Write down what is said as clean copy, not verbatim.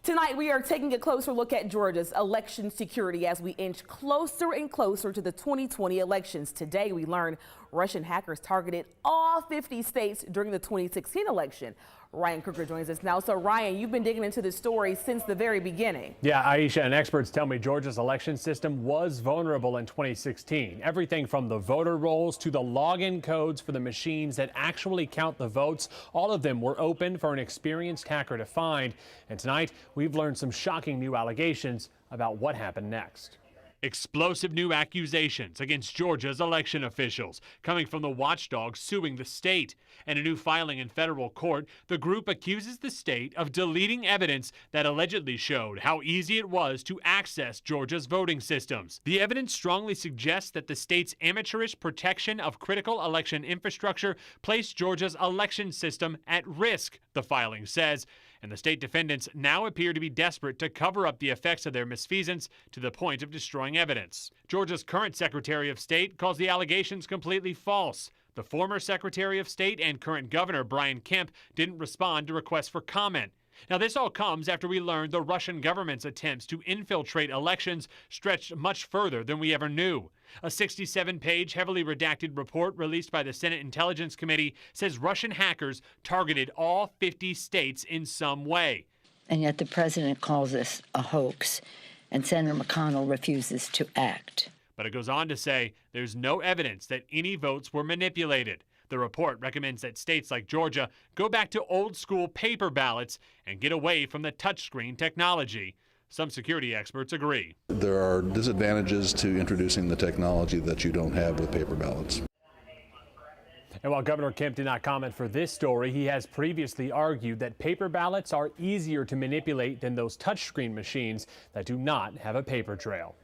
Tonight, we are taking a closer look at Georgia's election security as we inch closer and closer to the 2020 elections. Today, we learn Russian hackers targeted all 50 states during the 2016 election. Ryan Crooker joins us now. So, Ryan, you've been digging into this story since the very beginning. Yeah, Aisha, and experts tell me Georgia's election system was vulnerable in 2016. Everything from the voter rolls to the login codes for the machines that actually count the votes. All of them were open for an experienced hacker to find. And tonight, we've learned some shocking new allegations about what happened next. Explosive new accusations against Georgia's election officials coming from the watchdog suing the state. And a new filing in federal court, the group accuses the state of deleting evidence that allegedly showed how easy it was to access Georgia's voting systems. The evidence strongly suggests that the state's amateurish protection of critical election infrastructure placed Georgia's election system at risk, the filing says. And the state defendants now appear to be desperate to cover up the effects of their misfeasance to the point of destroying evidence. Georgia's current Secretary of State calls the allegations completely false. The former Secretary of State and current Governor Brian Kemp didn't respond to requests for comment. Now, this all comes after we learned the Russian government's attempts to infiltrate elections stretched much further than we ever knew. A 67-page, heavily redacted report released by the Senate Intelligence Committee says Russian hackers targeted all 50 states in some way. And yet the president calls this a hoax, and Senator McConnell refuses to act. But it goes on to say there's no evidence that any votes were manipulated. The report recommends that states like Georgia go back to old-school paper ballots and get away from the touchscreen technology. Some security experts agree. There are disadvantages to introducing the technology that you don't have with paper ballots. And while Governor Kemp did not comment for this story, he has previously argued that paper ballots are easier to manipulate than those touchscreen machines that do not have a paper trail.